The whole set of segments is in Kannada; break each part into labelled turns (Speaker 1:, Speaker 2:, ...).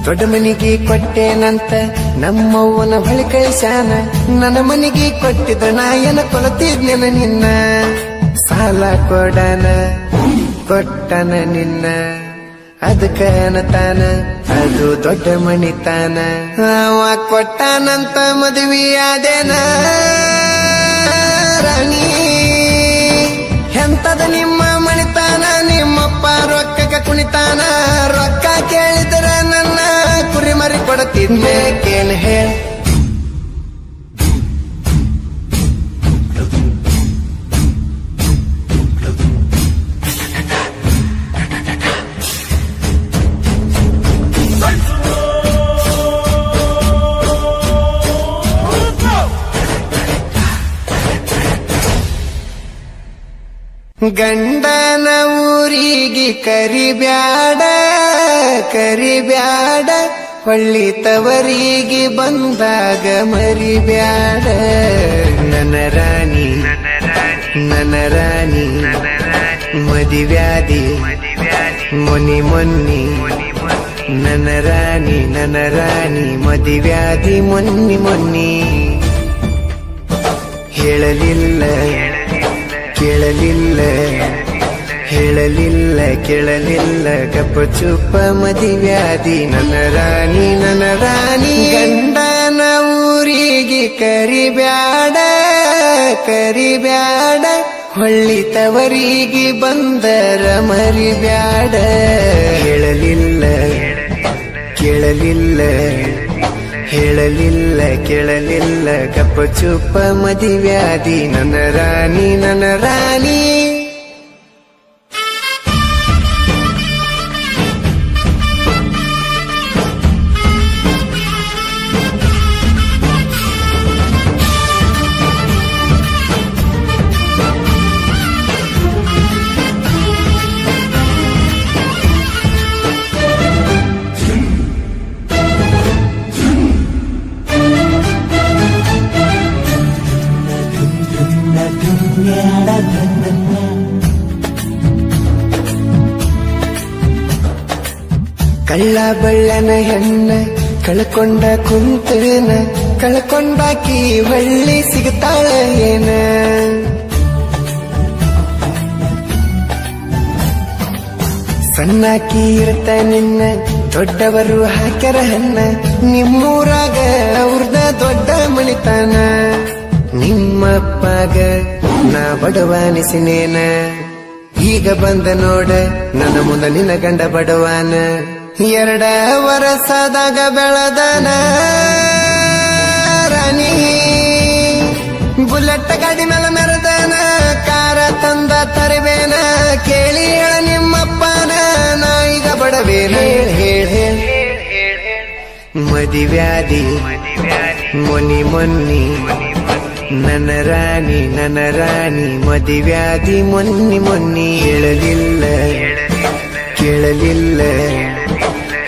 Speaker 1: ದೊಡ್ಡ ಮನಿಗೆ ಕೊಟ್ಟೇನಂತ ನಮ್ಮವ್ವನ ಬಳಿ ಕಳಿಸ್ಯಾನ. ನನ್ನ ಮನಿಗೆ ಕೊಟ್ಟಿದ್ದ ನಾಯನ ಕೊಲತಿದ್ನೆನ ನಿನ್ನ. ಸಾಲ ಕೊಡನ ಕೊಟ್ಟನ ನಿನ್ನ, ಅದಕ್ಕ ತಾನ ಅದು ದೊಡ್ಡ ಮನಿತಾನ. ಅವ ಕೊಟ್ಟಾನಂತ ಮದುವೆ ಆದೇನ ರಾಣಿ. ಎಂತದ ನಿಮ್ಮ ಮಣಿತಾನ, ನಿಮ್ಮಪ್ಪ ರೊಕ್ಕಕ್ಕ ಕುಣಿತಾನ. ರೊಕ್ಕ ಕೇಳಿದ್ರ ನನ್ನ ಕುರಿ ಮರಿ ಕೊಡತಿದ್ದೆ ಕೇಳ ಹೇಳ. ಗಂಡನ ಊರಿಗೆ ಕರಿಬ್ಯಾಡ ಕರಿಬ್ಯಾಡ, ಹೊಳ್ಳಿ ತವರಿಗೆ ಬಂದಾಗ ಮರಿಬ್ಯಾಡ. ನನ್ನ ರಾಣಿ ನನ್ನ ರಾಣಿ ಮದಿವ್ಯಾದಿ ಮೊನಿ ಮೊನ್ನಿ. ನನ್ನ ರಾಣಿ ಮದಿವ್ಯಾದಿ ಮೊನ್ನಿ ಮೊನ್ನಿ. ಹೇಳಲಿಲ್ಲ ಕೇಳಲಿಲ್ಲ ಹೇಳಲಿಲ್ಲ ಕೇಳಲಿಲ್ಲ ಗಪ್ಪ ಚುಪ್ಪ ಮದಿವ್ಯಾದಿ. ನನ್ನ ರಾಣಿ ಗಂಡನ ಊರಿಗೆ ಕರಿಬ್ಯಾಡ ಕರಿಬ್ಯಾಡ, ಹೊಳ್ಳಿ ತವರಿಗೆ ಬಂದರ ಮರಿಬ್ಯಾಡ. ಹೇಳಲಿಲ್ಲ ಕೇಳಲಿಲ್ಲ ಹೇಳಲಿಲ್ಲ ಕೇಳಲಿಲ್ಲ ಗಪ್ಪ ಚುಪ್ಪ ಮದಿವ್ಯಾದಿ. ನನ್ನ ರಾಣಿ ಕಳ್ಳ ಬಳ್ಳನ ಹೆಣ್ಣ ಕಳ್ಕೊಂಡ ಕುಂತೇನ. ಕಳ್ಕೊಂಡಾಕಿ ಹೊಳ್ಳಿ ಸಿಗ್ತಾಳ ಏನ. ಸಣ್ಣಾಕಿ ಇರ್ತ ನಿನ್ನ ದೊಡ್ಡವರು ಹಾಕ್ಯಾರ ಹಣ್ಣ. ನಿಮ್ಮೂರಾಗ ಅವ್ರದ ದೊಡ್ಡ ಮಣಿತಾನ. ನಿಮ್ಮಪ್ಪಗ ನಾ ಬಡವಾನಿಸಿನೇನ. ಈಗ ಬಂದ ನೋಡ ನನ್ನ ಮುಂದ ನಿನ್ನ ಗಂಡ ಬಡವಾನ. 2 ವರ್ಷದಾಗ ಬೆಳದನ ರಾಣಿ. ಬುಲೆಟ್ ಗಾಡಿ ಮೇಲೆ ಮೆರೆದನ, ಕಾರ ತಂದ ತರಬೇನ. ಕೇಳಿ ಹೇಳ ನಿಮ್ಮಪ್ಪನ ನಾ ಈಗ ಬಡವೇನ. ಹೇಳ ಮದಿವ್ಯಾದಿ ಮೊನಿ ಮೊನ್ನಿ. ನನ್ನ ರಾಣಿ ಮದಿವ್ಯಾದಿ ಮೊನ್ನಿ ಮೊನ್ನಿ. ಹೇಳಲಿಲ್ಲ ಕೇಳಲಿಲ್ಲ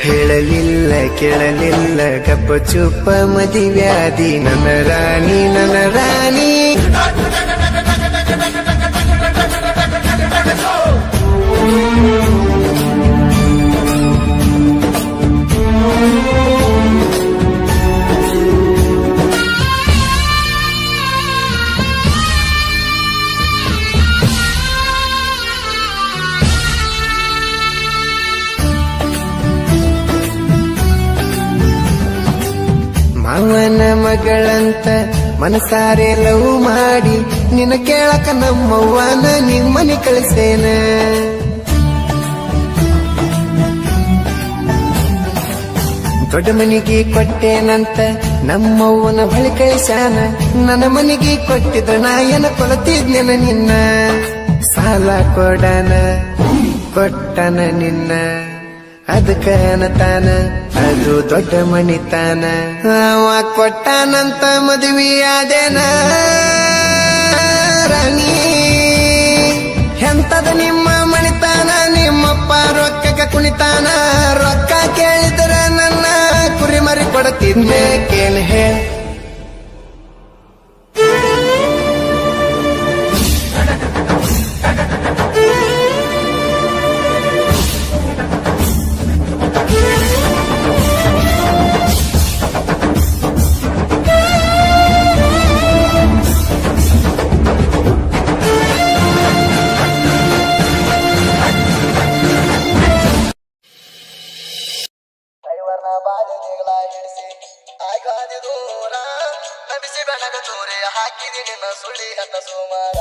Speaker 1: ಹೇಳಲಿಲ್ಲ ಕೇಳಲಿಲ್ಲ ಗಪ್ಪ ಚುಪ್ಪ ಮದಿವ್ಯಾದಿ. ನನ್ನ ರಾಣಿ ಅವನ ಮಗಳಂತ ಮನಸಾರೆ ಲವ್ ಮಾಡಿ ನಿನ್ನ ಕೇಳಕ ನಮ್ಮವ್ವನ ನಿಮ್ಮನಿ ಕಳಿಸೇನ. ದೊಡ್ಡ ಮನಿಗೆ ಕೊಟ್ಟೇನಂತ ನಮ್ಮವ್ವನ ಬಳಿ ಕಳಿಸ್ಯಾನ. ನನ್ನ ಮನಿಗೆ ಕೊಟ್ಟಿದ್ದ ನಾಯನ ಕೊಲತಿದ್ನೆನ ನಿನ್ನ. ಸಾಲ ಕೊಡನ ಕೊಟ್ಟನ ನಿನ್ನ, ಅದಕ್ಕ ತಾನ ಅದು ದೊಡ್ಡ ಮಣಿತಾನ. ಅವ ಕೊಟ್ಟಾನಂತ ಮದುವೆ ಆದೇನ ರಾಣಿ. ಎಂತದ ನಿಮ್ಮ ಮಣಿತಾನ, ನಿಮ್ಮಪ್ಪ ರೊಕ್ಕಕ್ಕ ಕುಣಿತಾನ. ರೊಕ್ಕ ಕೇಳಿದ್ರ ನನ್ನ ಕುರಿ ಮರಿ ಕೊಡತಿದ್ದೆ ಕೇಳ ಹೇಳ. ಹಾಕಿದಿ ನಿನ್ನ ಸುಳಿ ಅಂತ ಸುಮಾರ